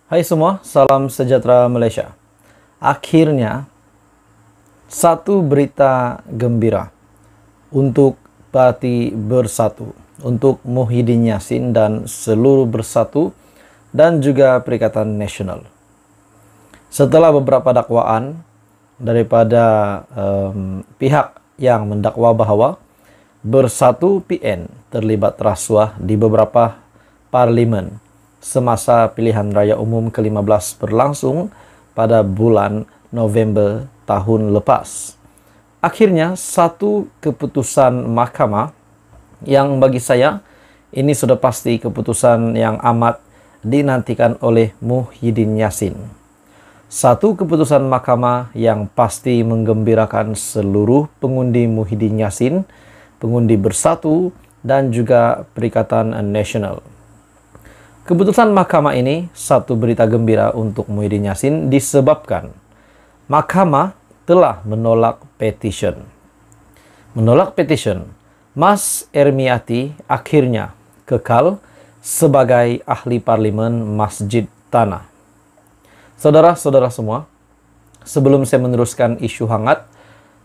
Hai semua, salam sejahtera Malaysia. Akhirnya, satu berita gembira untuk Parti Bersatu, untuk Muhyiddin Yassin dan seluruh Bersatu dan juga Perikatan Nasional. Setelah beberapa dakwaan daripada pihak yang mendakwa bahwa Bersatu PN terlibat rasuah di beberapa parlimen semasa pilihan raya umum ke-15 berlangsung pada bulan November tahun lepas. Akhirnya satu keputusan mahkamah yang bagi saya ini sudah pasti keputusan yang amat dinantikan oleh Muhyiddin Yassin. Satu keputusan mahkamah yang pasti menggembirakan seluruh pengundi Muhyiddin Yassin, pengundi Bersatu dan juga Perikatan Nasional. Keputusan mahkamah ini satu berita gembira untuk Muhyiddin Yassin disebabkan mahkamah telah menolak petition. Menolak petition, Mas Ermiati akhirnya kekal sebagai ahli parlimen Masjid Tanah. Saudara-saudara semua, sebelum saya meneruskan isu hangat,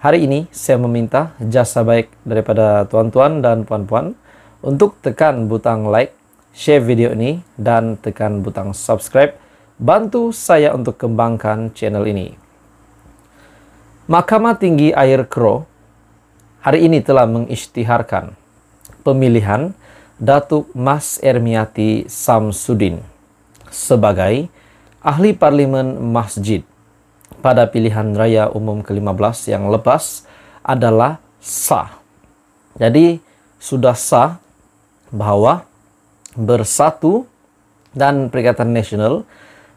hari ini saya meminta jasa baik daripada tuan-tuan dan puan-puan untuk tekan butang like, share video ini, dan tekan butang subscribe. Bantu saya untuk kembangkan channel ini. Mahkamah Tinggi Air Keroh hari ini telah mengisytiharkan pemilihan Datuk Mas Ermiati Samsudin sebagai ahli parlimen masjid pada pilihan raya umum ke-15 yang lepas adalah sah. Jadi sudah sah bahwa Bersatu dan Perikatan Nasional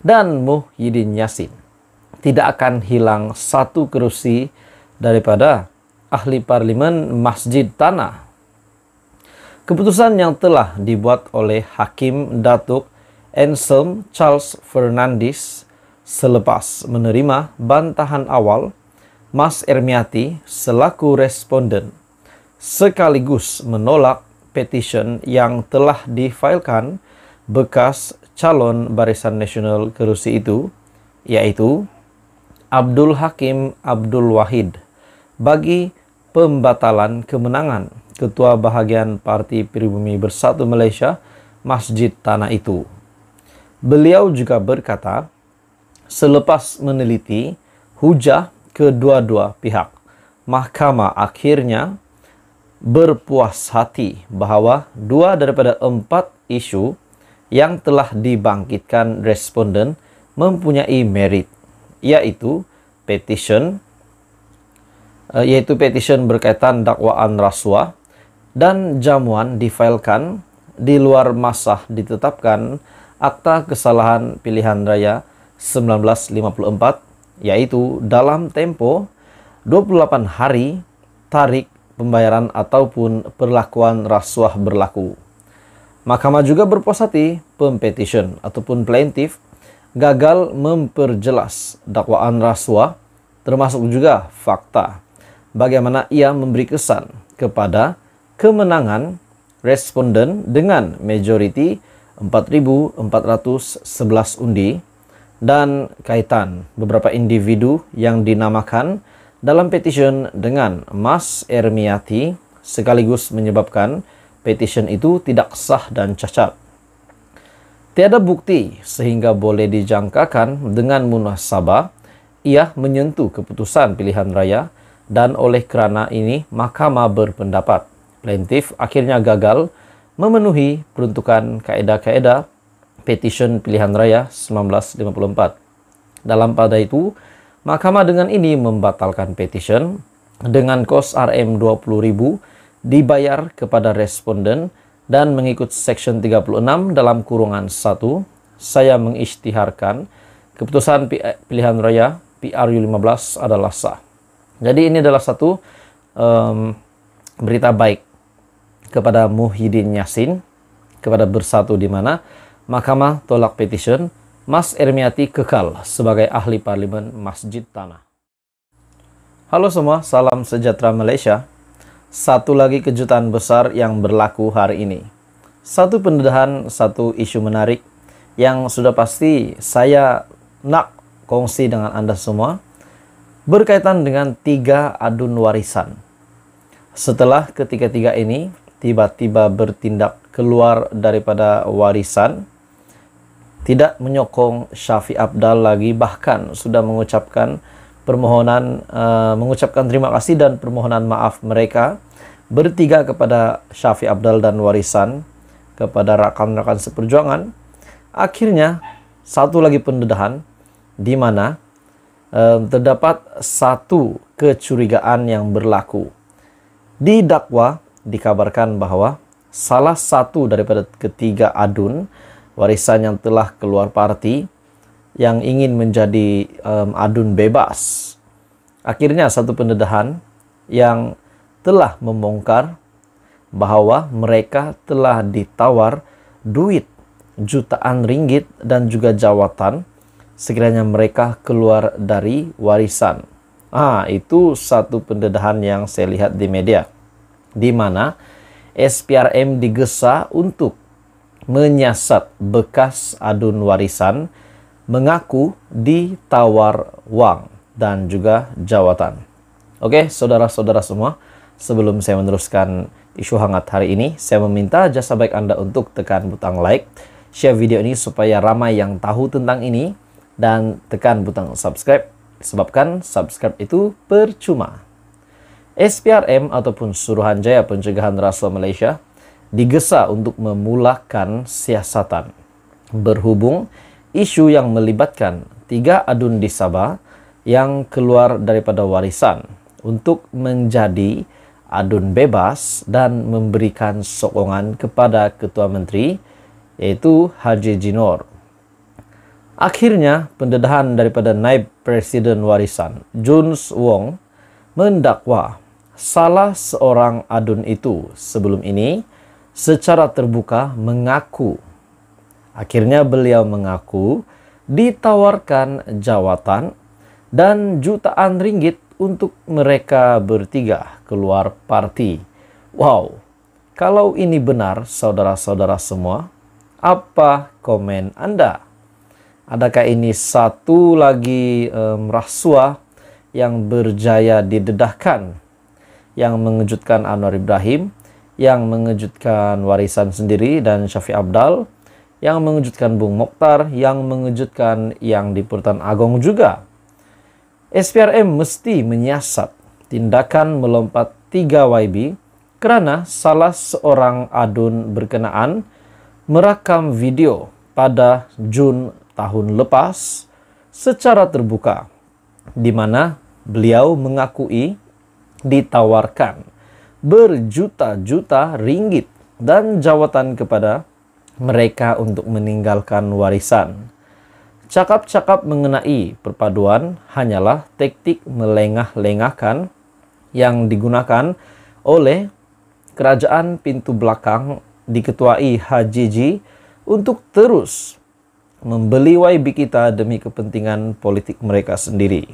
dan Muhyiddin Yassin tidak akan hilang satu kerusi daripada ahli parlimen Masjid Tanah. Keputusan yang telah dibuat oleh Hakim Datuk Anselm Charles Fernandes selepas menerima bantahan awal Mas Ermiati selaku responden sekaligus menolak petition yang telah difailkan bekas calon Barisan Nasional kerusi itu, yaitu Abdul Hakim Abdul Wahid, bagi pembatalan kemenangan Ketua Bahagian Parti Pribumi Bersatu Malaysia Masjid Tanah itu. Beliau juga berkata, selepas meneliti hujah kedua-dua pihak, mahkamah akhirnya berpuas hati bahawa dua daripada 4 isu yang telah dibangkitkan responden mempunyai merit, yaitu petition berkaitan dakwaan rasuah dan jamuan difailkan di luar masa ditetapkan Akta Kesalahan Pilihan Raya 1954, yaitu dalam tempo 28 hari tarik pembayaran ataupun perlakuan rasuah berlaku. Mahkamah juga berpuas hati pempetition ataupun plaintiff gagal memperjelas dakwaan rasuah, termasuk juga fakta bagaimana ia memberi kesan kepada kemenangan responden dengan majoriti 4.411 undi dan kaitan beberapa individu yang dinamakan dalam petition dengan Mas Ermiati, sekaligus menyebabkan petition itu tidak sah dan cacat. Tiada bukti sehingga boleh dijangkakan dengan munasabah ia menyentuh keputusan pilihan raya, dan oleh kerana ini mahkamah berpendapat plaintiff akhirnya gagal memenuhi peruntukan kaedah-kaedah petition pilihan raya 1954. Dalam pada itu, mahkamah dengan ini membatalkan petition dengan kos RM20.000 dibayar kepada responden, dan mengikut Seksyen 36 dalam kurungan 1, saya mengisytiharkan keputusan pilihan raya PRU15 adalah sah. Jadi ini adalah satu berita baik kepada Muhyiddin Yassin, kepada Bersatu, di mana mahkamah tolak petition, Mas Ermiati kekal sebagai ahli parlimen Masjid Tanah. Halo semua, salam sejahtera Malaysia. Satu lagi kejutan besar yang berlaku hari ini. Satu pendedahan, satu isu menarik yang sudah pasti saya nak kongsi dengan Anda semua berkaitan dengan 3 adun warisan. Setelah ketiga-tiga ini tiba-tiba bertindak keluar daripada warisan, tidak menyokong Syafiq Apdal lagi, bahkan sudah mengucapkan mengucapkan terima kasih dan permohonan maaf mereka bertiga kepada Syafiq Apdal dan warisan, kepada rekan-rekan seperjuangan. Akhirnya satu lagi pendedahan di mana terdapat satu kecurigaan yang berlaku. Di dakwa dikabarkan bahwa salah satu daripada ketiga adun warisan yang telah keluar parti yang ingin menjadi adun bebas. Akhirnya satu pendedahan yang telah membongkar bahwa mereka telah ditawar duit jutaan ringgit dan juga jawatan sekiranya mereka keluar dari warisan. Itu satu pendedahan yang saya lihat di media, di mana SPRM digesa untuk menyiasat bekas adun warisan mengaku ditawar wang dan juga jawatan. Oke, saudara-saudara semua, sebelum saya meneruskan isu hangat hari ini, saya meminta jasa baik Anda untuk tekan butang like, share video ini supaya ramai yang tahu tentang ini, dan tekan butang subscribe, sebabkan subscribe itu percuma. SPRM ataupun Suruhanjaya Pencegahan Rasuah Malaysia digesa untuk memulakan siasatan berhubung isu yang melibatkan 3 adun di Sabah yang keluar daripada warisan untuk menjadi adun bebas dan memberikan sokongan kepada Ketua Menteri, yaitu Haji Jinor. Akhirnya, pendedahan daripada Naib Presiden Warisan, Juns Wong, mendakwa salah seorang adun itu sebelum ini secara terbuka mengaku. Akhirnya beliau mengaku ditawarkan jawatan dan jutaan ringgit untuk mereka bertiga keluar parti. Wow, kalau ini benar saudara-saudara semua, apa komen Anda? Adakah ini satu lagi rasuah yang berjaya didedahkan, yang mengejutkan Anwar Ibrahim, yang mengejutkan warisan sendiri dan Syafiq Apdal, yang mengejutkan Bung Mokhtar, yang mengejutkan yang di Pertuan Agong juga? SPRM mesti menyiasat tindakan melompat 3 YB kerana salah seorang adun berkenaan merakam video pada Jun tahun lepas secara terbuka, di mana beliau mengakui ditawarkan berjuta-juta ringgit dan jawatan kepada mereka untuk meninggalkan warisan. Cakap-cakap mengenai perpaduan hanyalah taktik melengah-lengahkan yang digunakan oleh kerajaan pintu belakang diketuai Haji Ji untuk terus membeli YB kita demi kepentingan politik mereka sendiri.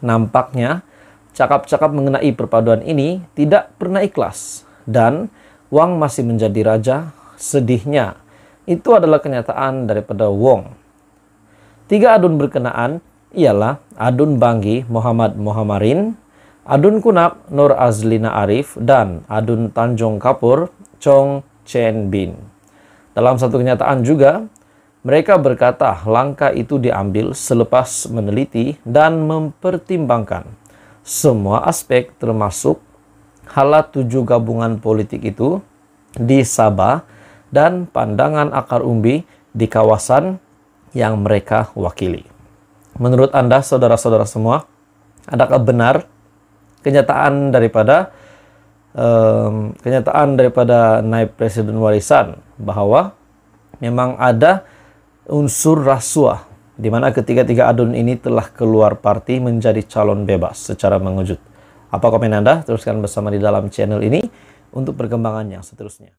Nampaknya cakap-cakap mengenai perpaduan ini tidak pernah ikhlas dan wang masih menjadi raja. Sedihnya, itu adalah kenyataan daripada Wong. 3 adun berkenaan ialah adun Banggi Muhammad Muhammarin, adun Kunap Nur Azlina Arif, dan adun Tanjung Kapur Chong Chen Bin. Dalam satu kenyataan juga, mereka berkata langkah itu diambil selepas meneliti dan mempertimbangkan semua aspek termasuk halat 7 gabungan politik itu di Sabah dan pandangan akar umbi di kawasan yang mereka wakili. Menurut Anda, saudara-saudara semua, adakah benar kenyataan daripada Naib Presiden Warisan bahwa memang ada unsur rasuah di mana ketiga-tiga adun ini telah keluar parti menjadi calon bebas secara mengejut? Apa komen Anda? Teruskan bersama di dalam channel ini untuk perkembangan yang seterusnya.